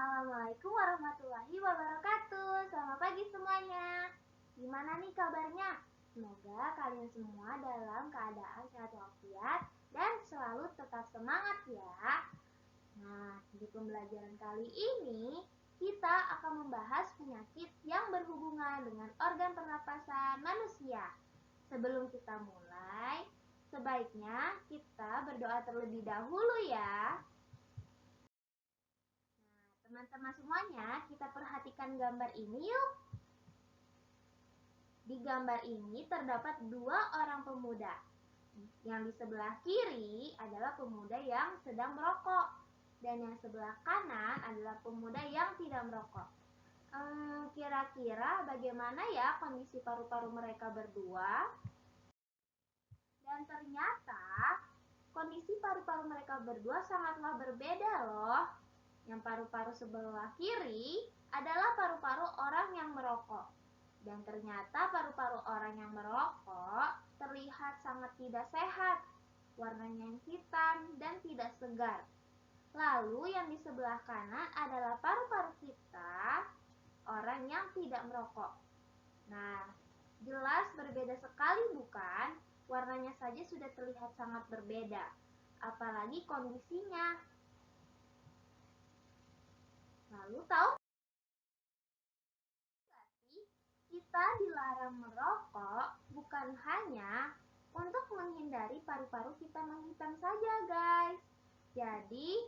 Assalamualaikum warahmatullahi wabarakatuh. Selamat pagi semuanya. Gimana nih kabarnya? Semoga kalian semua dalam keadaan sehat walafiat dan selalu tetap semangat ya. Nah, di pembelajaran kali ini kita akan membahas penyakit yang berhubungan dengan organ pernapasan manusia. Sebelum kita mulai, sebaiknya kita berdoa terlebih dahulu ya. Teman-teman semuanya, kita perhatikan gambar ini yuk. Di gambar ini terdapat dua orang pemuda. Yang di sebelah kiri adalah pemuda yang sedang merokok. Dan yang sebelah kanan adalah pemuda yang tidak merokok. Kira-kira bagaimana ya kondisi paru-paru mereka berdua? Dan ternyata kondisi paru-paru mereka berdua sangatlah berbeda loh. Yang paru-paru sebelah kiri adalah paru-paru orang yang merokok. Dan ternyata paru-paru orang yang merokok terlihat sangat tidak sehat. Warnanya yang hitam dan tidak segar. Lalu yang di sebelah kanan adalah paru-paru kita, orang yang tidak merokok. Nah, jelas berbeda sekali bukan? Warnanya saja sudah terlihat sangat berbeda. Apalagi kondisinya. Lalu tahu nggak sih, kita dilarang merokok bukan hanya untuk menghindari paru-paru kita menghitam saja guys. Jadi,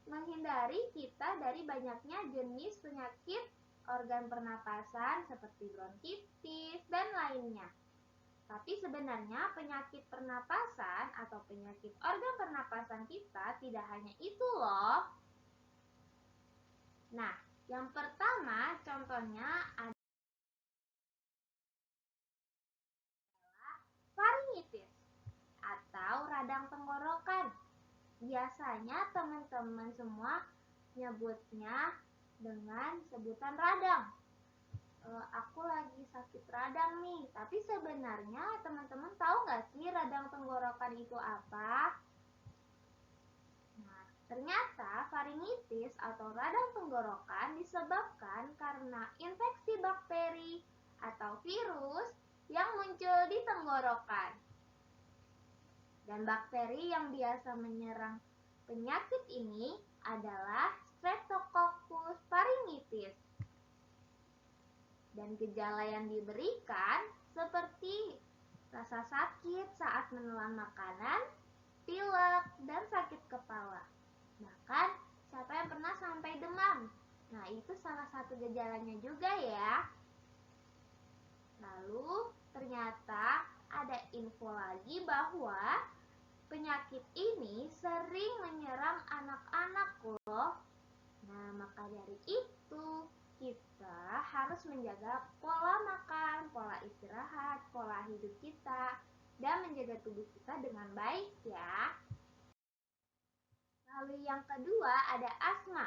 menghindari kita dari banyaknya jenis penyakit organ pernapasan seperti bronkitis dan lainnya. Tapi sebenarnya penyakit pernapasan atau penyakit organ pernapasan kita tidak hanya itu loh. Nah, yang pertama contohnya adalah faringitis atau radang tenggorokan. Biasanya teman-teman semua nyebutnya dengan sebutan radang. Aku lagi sakit radang nih, tapi sebenarnya teman-teman tahu nggak sih radang tenggorokan itu apa? Nah, ternyata faringitis atau radang tenggorokan disebabkan karena infeksi bakteri atau virus yang muncul di tenggorokan. Dan bakteri yang biasa menyerang penyakit ini adalah Streptococcus pharyngitis. Dan gejala yang diberikan seperti rasa sakit saat menelan makanan, pilek, dan sakit kepala. Bahkan siapa yang pernah sampai demam? Nah, itu salah satu gejalanya juga ya. Lalu ternyata ada info lagi bahwa penyakit ini sering menyerang anak-anak loh. Nah, maka dari itu kita harus menjaga pola makan, pola istirahat, pola hidup kita, dan menjaga tubuh kita dengan baik ya. Lalu yang kedua ada asma.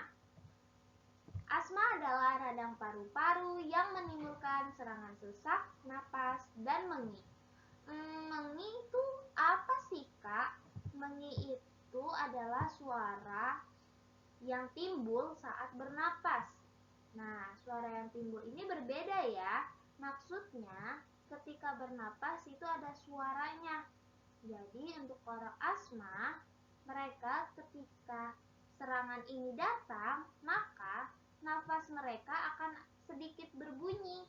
Asma adalah radang paru-paru yang menimbulkan serangan sesak, napas, dan mengi. Mengi itu apa sih Kak? Mengi itu adalah suara yang timbul saat bernapas. Nah, suara yang timbul ini berbeda ya. Maksudnya, ketika bernapas itu ada suaranya. Jadi, untuk orang asma, mereka ketika serangan ini datang, maka nafas mereka akan sedikit berbunyi.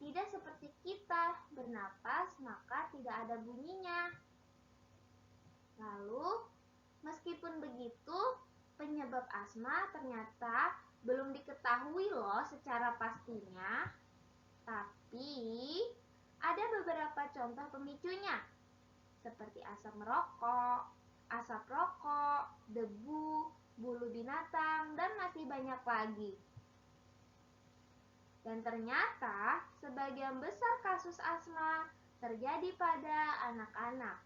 Tidak seperti kita bernapas, maka tidak ada bunyinya. Lalu, meskipun begitu, penyebab asma ternyata belum diketahui loh secara pastinya, tapi ada beberapa contoh pemicunya, seperti asap merokok, asap rokok, debu, bulu binatang, dan masih banyak lagi. Dan ternyata sebagian besar kasus asma terjadi pada anak-anak,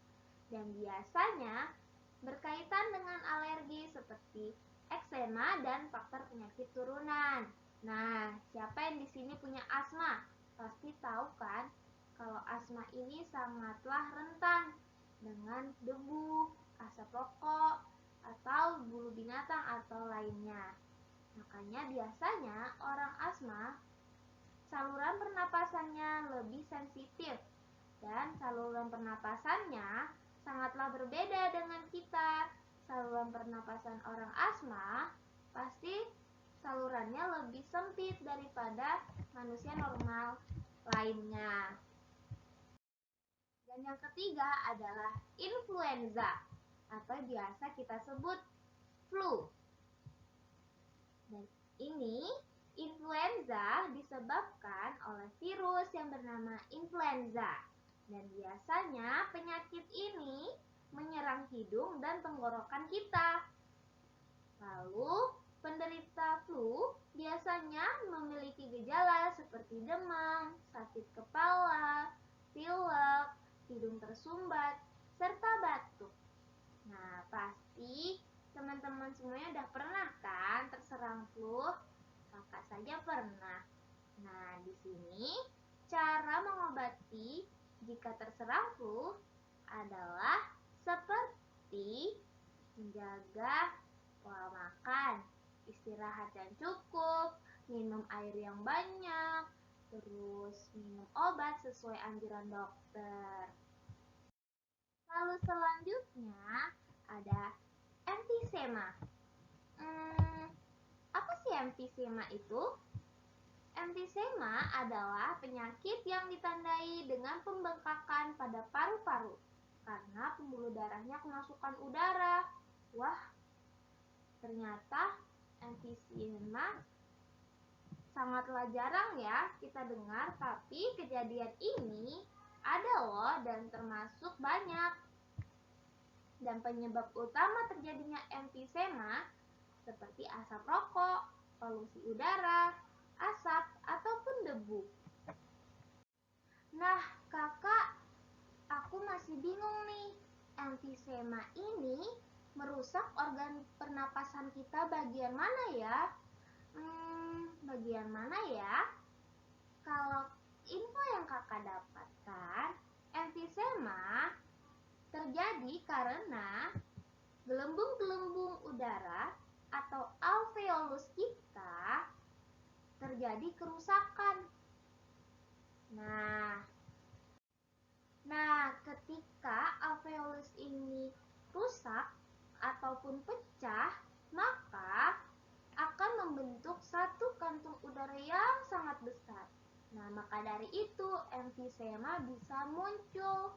dan biasanya berkaitan dengan alergi seperti eksema dan faktor penyakit turunan. Nah, siapa yang di sini punya asma? Pasti tahu kan kalau asma ini sangatlah rentan dengan debu, asap rokok, atau bulu binatang atau lainnya. Makanya biasanya orang asma saluran pernapasannya lebih sensitif dan saluran pernapasannya sangatlah berbeda dengan kita. Saluran pernapasan orang asma pasti salurannya lebih sempit daripada manusia normal lainnya. Dan yang ketiga adalah influenza atau biasa kita sebut flu. Dan ini influenza disebabkan oleh virus yang bernama influenza. Dan biasanya penyakit ini menyerang hidung dan tenggorokan kita. Lalu, penderita flu biasanya memiliki gejala seperti demam, sakit kepala, pilek, hidung tersumbat, serta batuk. Nah, pasti teman-teman semuanya udah pernah kan terserang flu? Kakak saja pernah. Nah, di sini cara mengobati jika terserang flu adalah seperti menjaga pola makan, istirahat yang cukup, minum air yang banyak, terus minum obat sesuai anjuran dokter. Lalu selanjutnya ada emfisema. Apa sih emfisema itu? Emfisema adalah penyakit yang ditandai dengan pembengkakan pada paru-paru karena pembuluh darahnya kemasukan udara. Wah, ternyata emfisema sangatlah jarang ya kita dengar, tapi kejadian ini ada loh dan termasuk banyak. Dan penyebab utama terjadinya emfisema seperti asap rokok, polusi udara, asap, ataupun debu. Nah, kakak, aku masih bingung nih. Emfisema ini merusak organ pernapasan kita bagian mana ya? Bagian mana ya? Kalau info yang kakak dapatkan, emfisema terjadi karena gelembung-gelembung udara atau alveolus kita terjadi kerusakan. Nah, ketika alveolus ini rusak ataupun pecah, maka akan membentuk satu kantung udara yang sangat besar. Nah, maka dari itu emfisema bisa muncul.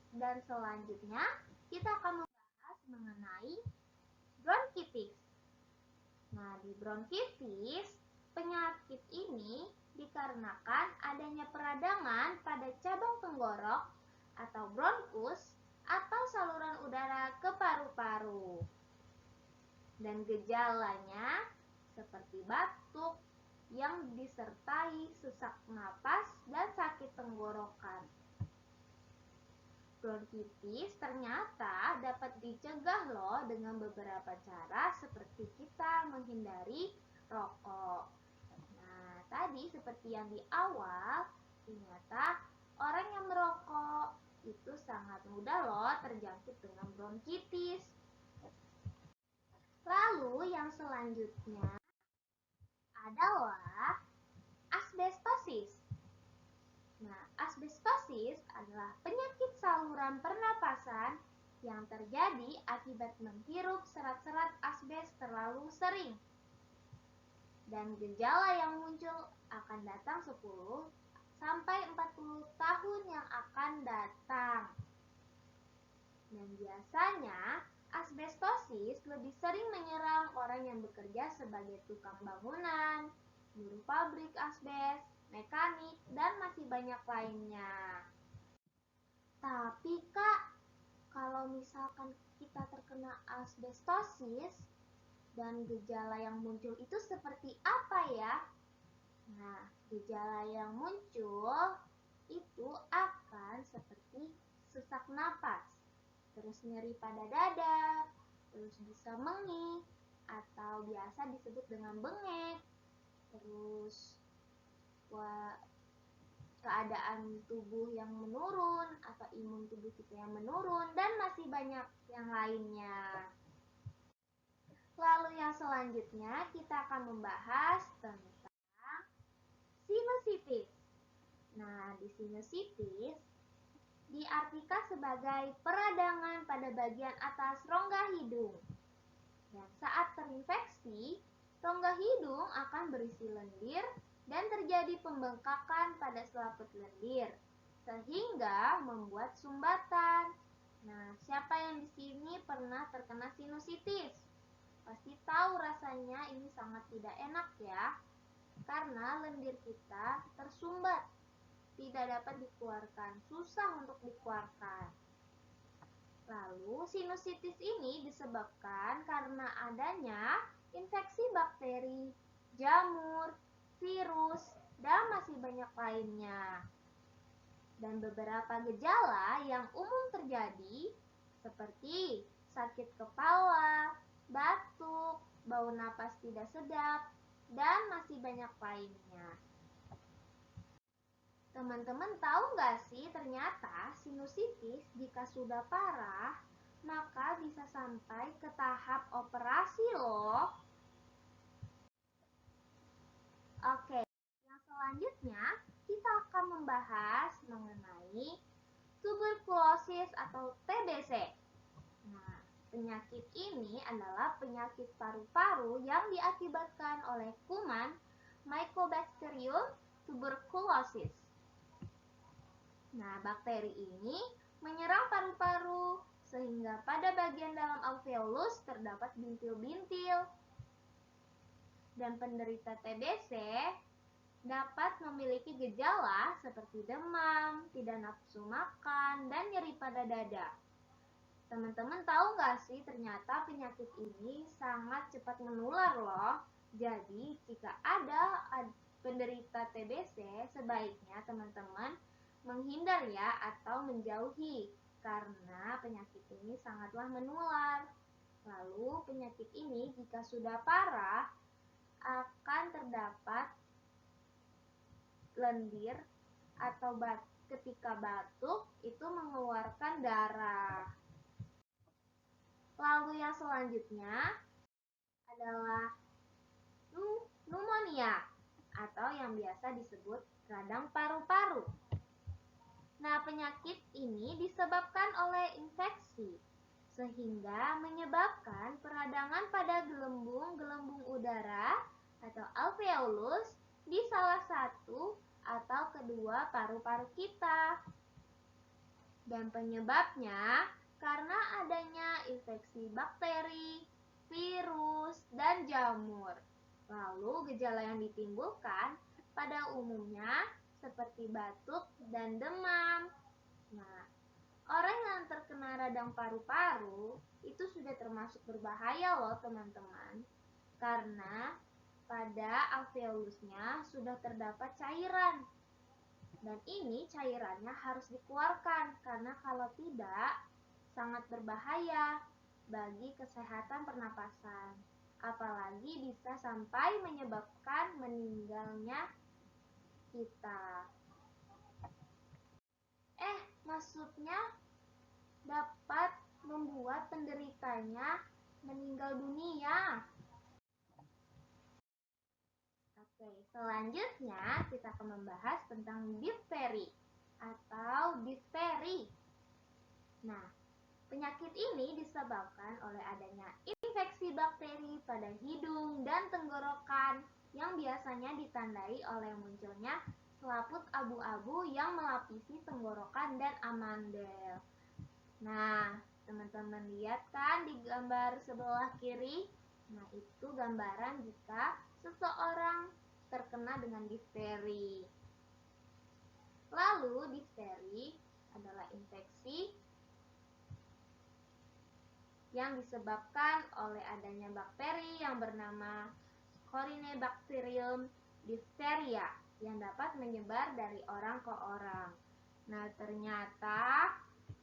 Dan selanjutnya kita akan membahas mengenai bronkitis. Nah, di bronkitis, penyakit ini dikarenakan adanya peradangan pada cabang tenggorok atau bronkus atau saluran udara ke paru-paru. Dan gejalanya seperti batuk yang disertai sesak napas dan sakit tenggorokan. Bronkitis ternyata dapat dicegah loh dengan beberapa cara seperti kita menghindari rokok. Nah, tadi seperti yang di awal, ternyata orang yang merokok itu sangat mudah loh terjangkit dengan bronkitis. Lalu yang selanjutnya adalah asbestosis. Nah, asbestosis adalah penyakit saluran pernapasan yang terjadi akibat menghirup serat-serat asbes terlalu sering. Dan gejala yang muncul akan datang 10 sampai 40 tahun yang akan datang. Dan biasanya asbestosis lebih sering menyerang orang yang bekerja sebagai tukang bangunan, buruh pabrik asbes, mekanik, dan masih banyak lainnya. Tapi Kak, kalau misalkan kita terkena asbestosis dan gejala yang muncul itu seperti apa ya? Nah, gejala yang muncul itu akan seperti sesak napas, terus nyeri pada dada, terus bisa mengih, atau biasa disebut dengan bengek, terus keadaan tubuh yang menurun atau imun tubuh kita yang menurun, dan masih banyak yang lainnya. Lalu yang selanjutnya kita akan membahas tentang sinusitis. Nah, di sinusitis diartikan sebagai peradangan pada bagian atas rongga hidung. Dan saat terinfeksi, rongga hidung akan berisi lendir dan terjadi pembengkakan pada selaput lendir, sehingga membuat sumbatan. Nah, siapa yang di sini pernah terkena sinusitis? Pasti tahu rasanya ini sangat tidak enak ya, karena lendir kita tersumbat, tidak dapat dikeluarkan, susah untuk dikeluarkan. Lalu, sinusitis ini disebabkan karena adanya infeksi bakteri, jamur, virus, dan masih banyak lainnya. Dan beberapa gejala yang umum terjadi seperti sakit kepala, batuk, bau napas tidak sedap, dan masih banyak lainnya. Teman-teman tahu nggak sih ternyata sinusitis jika sudah parah maka bisa sampai ke tahap operasi loh. Oke, yang selanjutnya kita akan membahas mengenai tuberkulosis atau TBC. Nah, penyakit ini adalah penyakit paru-paru yang diakibatkan oleh kuman Mycobacterium tuberculosis. Nah, bakteri ini menyerang paru-paru sehingga pada bagian dalam alveolus terdapat bintil-bintil. Dan penderita TBC dapat memiliki gejala seperti demam, tidak nafsu makan, dan nyeri pada dada. Teman-teman tahu nggak sih ternyata penyakit ini sangat cepat menular loh. Jadi jika ada penderita TBC, sebaiknya teman-teman menghindar ya atau menjauhi karena penyakit ini sangatlah menular. Lalu penyakit ini jika sudah parah akan terdapat lendir atau ketika batuk itu mengeluarkan darah. Lalu yang selanjutnya adalah pneumonia atau yang biasa disebut radang paru-paru. Nah, penyakit ini disebabkan oleh infeksi, sehingga menyebabkan peradangan pada gelembung-gelembung udara atau alveolus di salah satu atau kedua paru-paru kita. Dan penyebabnya karena adanya infeksi bakteri, virus, dan jamur. Lalu gejala yang ditimbulkan pada umumnya seperti batuk dan demam. Nah, orang yang terkena radang paru-paru itu sudah termasuk berbahaya loh teman-teman. Karena pada alveolusnya sudah terdapat cairan. Dan ini cairannya harus dikeluarkan karena kalau tidak sangat berbahaya bagi kesehatan pernapasan. Apalagi bisa sampai menyebabkan meninggalnya kita. Maksudnya dapat membuat penderitanya meninggal dunia. Oke, selanjutnya kita akan membahas tentang difteri atau difteri. Nah, penyakit ini disebabkan oleh adanya infeksi bakteri pada hidung dan tenggorokan yang biasanya ditandai oleh munculnya selaput abu-abu yang melapisi tenggorokan dan amandel. Nah, teman-teman lihat kan di gambar sebelah kiri? Nah, itu gambaran jika seseorang terkena dengan difteri. Lalu, difteri adalah infeksi yang disebabkan oleh adanya bakteri yang bernama Corynebacterium diphtheria yang dapat menyebar dari orang ke orang. Nah, ternyata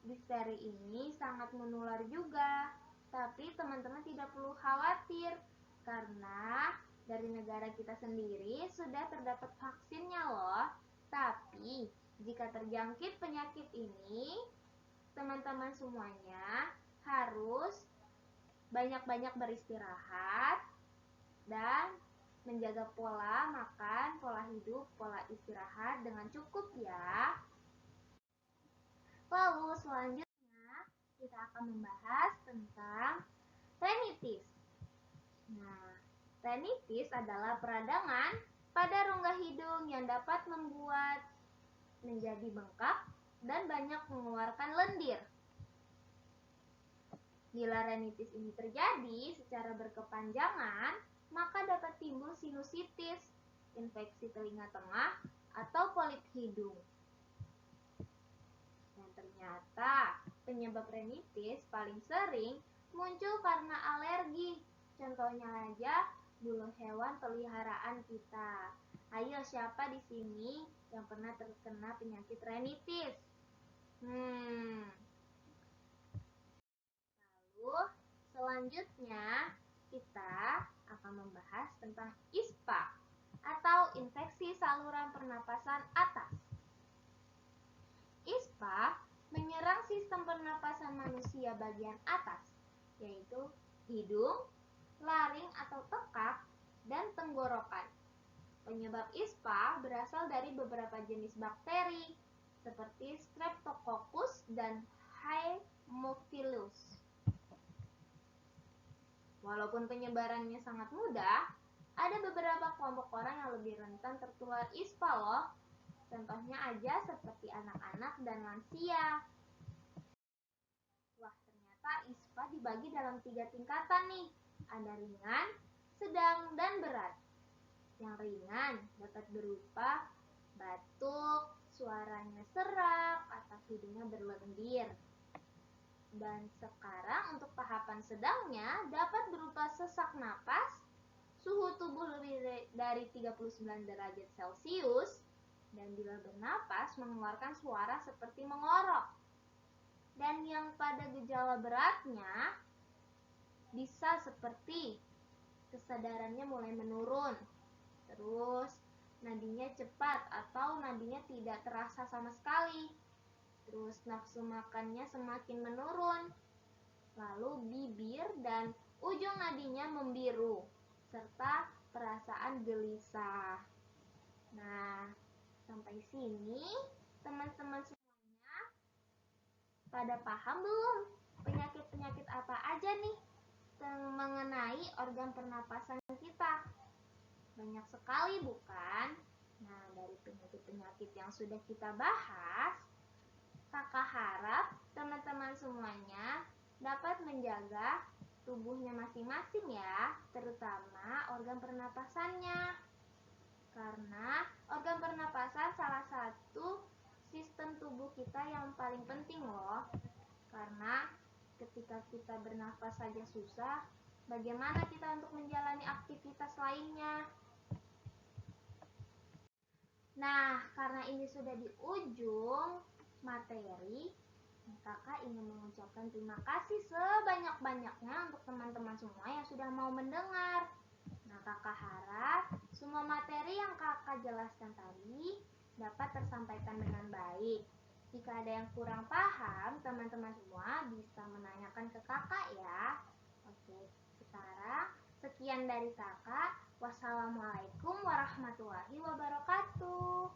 difteri ini sangat menular juga. Tapi teman-teman tidak perlu khawatir karena dari negara kita sendiri sudah terdapat vaksinnya loh. Tapi jika terjangkit penyakit ini, teman-teman semuanya harus banyak-banyak beristirahat, dan menjaga pola makan, pola hidup, pola istirahat dengan cukup ya. Lalu selanjutnya kita akan membahas tentang rinitis. Nah, rinitis adalah peradangan pada rongga hidung yang dapat membuat menjadi bengkak dan banyak mengeluarkan lendir. Bila rinitis ini terjadi secara berkepanjangan, maka dapat timbul sinusitis, infeksi telinga tengah, atau polip hidung. Dan ternyata penyebab rinitis paling sering muncul karena alergi. Contohnya aja bulu hewan peliharaan kita. Ayo, siapa di sini yang pernah terkena penyakit rinitis? Lalu selanjutnya kita akan membahas tentang ISPA atau infeksi saluran pernapasan atas. ISPA menyerang sistem pernapasan manusia bagian atas, yaitu hidung, laring atau tekak, dan tenggorokan. Penyebab ISPA berasal dari beberapa jenis bakteri, seperti Streptococcus dan Haemophilus. Walaupun penyebarannya sangat mudah, ada beberapa kelompok orang yang lebih rentan tertular ISPA loh. Contohnya aja seperti anak-anak dan lansia. Wah, ternyata ISPA dibagi dalam 3 tingkatan nih. Ada ringan, sedang, dan berat. Yang ringan dapat berupa batuk, suaranya serak, atau hidungnya berlendir. Dan sekarang untuk tahapan sedangnya dapat berupa sesak napas, suhu tubuh lebih dari 39 derajat Celcius, dan bila bernapas mengeluarkan suara seperti mengorok. Dan yang pada gejala beratnya bisa seperti kesadarannya mulai menurun, terus nadinya cepat atau nadinya tidak terasa sama sekali, terus nafsu makannya semakin menurun, lalu bibir dan ujung nadinya membiru, serta perasaan gelisah. Nah, sampai sini teman-teman semuanya pada paham belum penyakit-penyakit apa aja nih mengenai organ pernapasan kita? Banyak sekali bukan? Nah, dari penyakit-penyakit yang sudah kita bahas, Kakak harap teman-teman semuanya dapat menjaga tubuhnya masing-masing ya, terutama organ pernapasannya. Karena organ pernapasan salah satu sistem tubuh kita yang paling penting loh. Karena ketika kita bernafas saja susah, bagaimana kita untuk menjalani aktivitas lainnya? Nah, karena ini sudah di ujung materi, Kakak ingin mengucapkan terima kasih sebanyak-banyaknya untuk teman-teman semua yang sudah mau mendengar. Nah, Kakak harap semua materi yang Kakak jelaskan tadi dapat tersampaikan dengan baik. Jika ada yang kurang paham, teman-teman semua bisa menanyakan ke Kakak ya. Oke, sekarang sekian dari Kakak. Wassalamualaikum warahmatullahi wabarakatuh.